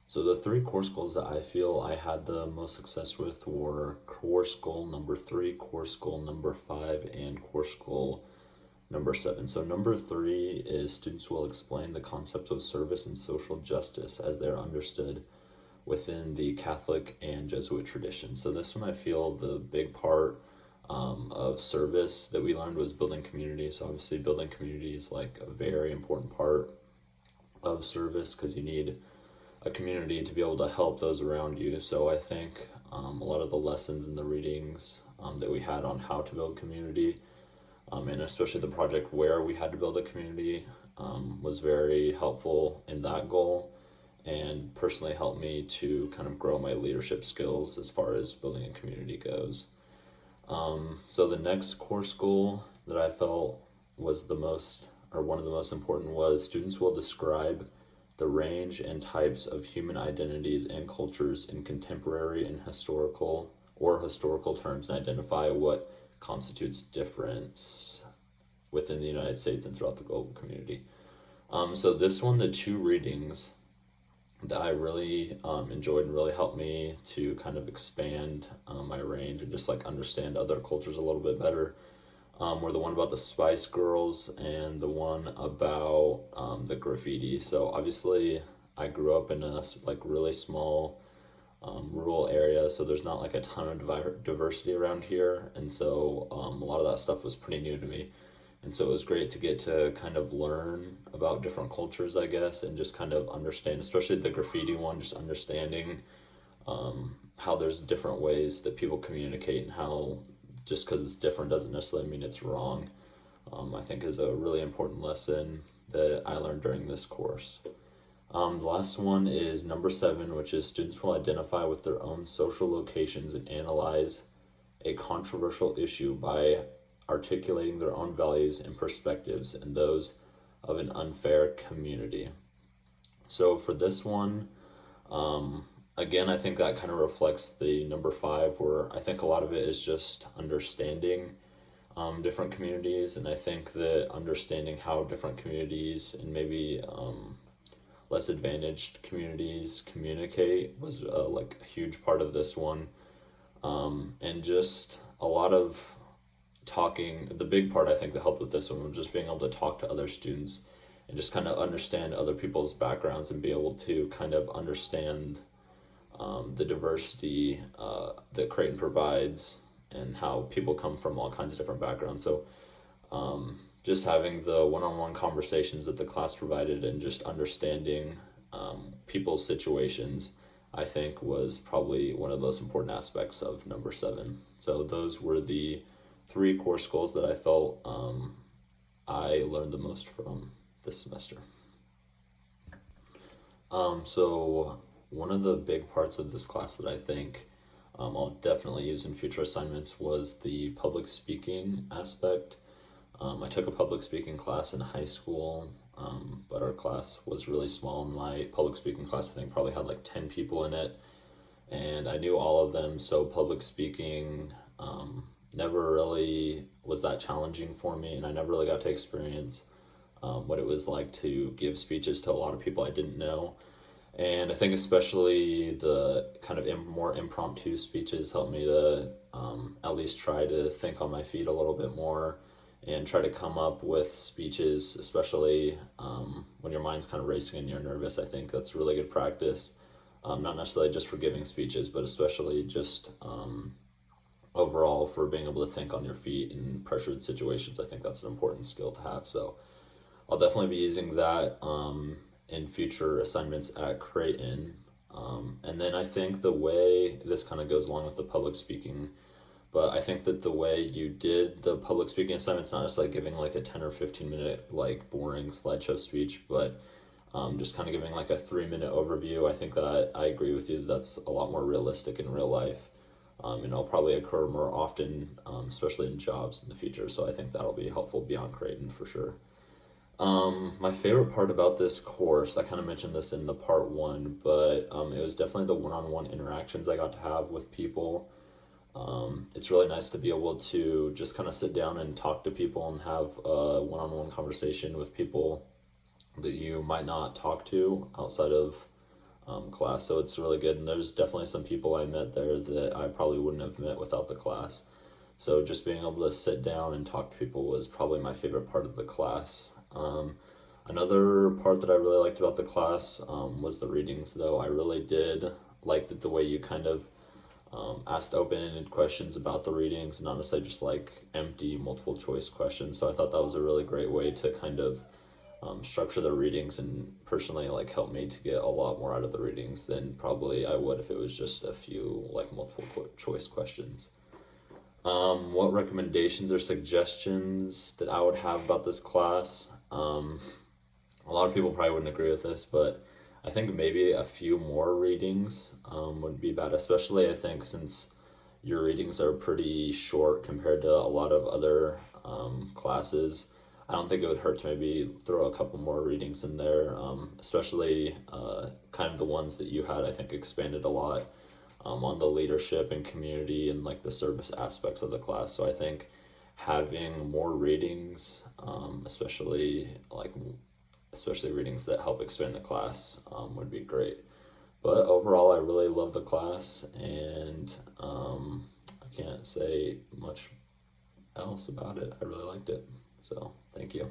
So the three course goals that I feel I had the most success with were course goal number 3, course goal number 5, and course goal number 7. So number 3 is students will explain the concept of service and social justice as they're understood within the Catholic and Jesuit tradition. So this one I feel the big part of service that we learned was building community. So obviously building community is like a very important part of service because you need a community to be able to help those around you. So I think a lot of the lessons and the readings that we had on how to build community, and especially the project where we had to build a community, was very helpful in that goal, and personally helped me to kind of grow my leadership skills as far as building a community goes. So the next course goal that I felt was the most, or one of the most important, was students will describe the range and types of human identities and cultures in contemporary and historical terms and identify what constitutes difference within the United States and throughout the global community. So this one, the two readings that I really enjoyed and really helped me to kind of expand my range and just like understand other cultures a little bit better were the one about the Spice Girls and the one about the graffiti. So obviously I grew up in a like really small rural area, so there's not like a ton of diversity around here, and so a lot of that stuff was pretty new to me. And so it was great to get to kind of learn about different cultures, I guess, and just kind of understand, especially the graffiti one, just understanding how there's different ways that people communicate and how just because it's different doesn't necessarily mean it's wrong, I think is a really important lesson that I learned during this course. The last one is number 7, which is students will identify with their own social locations and analyze a controversial issue by articulating their own values and perspectives and those of an unfair community. So for this one, again, I think that kind of reflects the number 5, where I think a lot of it is just understanding different communities, and I think that understanding how different communities and maybe less advantaged communities communicate was like a huge part of this one, and just a lot of talking. The big part I think that helped with this one was just being able to talk to other students and just kind of understand other people's backgrounds and be able to kind of understand the diversity that Creighton provides and how people come from all kinds of different backgrounds. So just having the one-on-one conversations that the class provided and just understanding people's situations, I think was probably one of the most important aspects of number 7. So those were the 3 course goals that I felt I learned the most from this semester. So one of the big parts of this class that I think I'll definitely use in future assignments was the public speaking aspect. I took a public speaking class in high school, but our class was really small. My public speaking class, I think, probably had like 10 people in it, and I knew all of them, so public speaking never really was that challenging for me, and I never really got to experience what it was like to give speeches to a lot of people I didn't know. And I think especially the kind of more impromptu speeches helped me to at least try to think on my feet a little bit more and try to come up with speeches, especially when your mind's kind of racing and you're nervous. I think that's really good practice, not necessarily just for giving speeches, but especially just overall for being able to think on your feet in pressured situations. I think that's an important skill to have. So I'll definitely be using that in future assignments at Creighton. And then I think the way this kind of goes along with the public speaking, but I think that the way you did the public speaking assignments, not just like giving like a 10 or 15 minute like boring slideshow speech, but just kind of giving like a 3-minute overview. I think that I agree with you that that's a lot more realistic in real life, and it'll probably occur more often, especially in jobs in the future. So I think that'll be helpful beyond Creighton for sure. My favorite part about this course, I kind of mentioned this in the part 1, but it was definitely the one-on-one interactions I got to have with people. It's really nice to be able to just kind of sit down and talk to people and have a one-on-one conversation with people that you might not talk to outside of class, so it's really good. And there's definitely some people I met there that I probably wouldn't have met without the class. So just being able to sit down and talk to people was probably my favorite part of the class. Another part that I really liked about the class was the readings, though. I really did like the way you kind of asked open-ended questions about the readings, not necessarily just like empty multiple choice questions. So I thought that was a really great way to kind of structure the readings, and personally like helped me to get a lot more out of the readings than probably I would if it was just a few like multiple choice questions. What recommendations or suggestions that I would have about this class? A lot of people probably wouldn't agree with this, but I think maybe a few more readings would be bad, especially I think since your readings are pretty short compared to a lot of other classes. I don't think it would hurt to maybe throw a couple more readings in there, especially kind of the ones that you had, I think, expanded a lot on the leadership and community and like the service aspects of the class. So I think having more readings, especially readings that help expand the class, would be great. But overall, I really love the class, and I can't say much else about it. I really liked it. So thank you.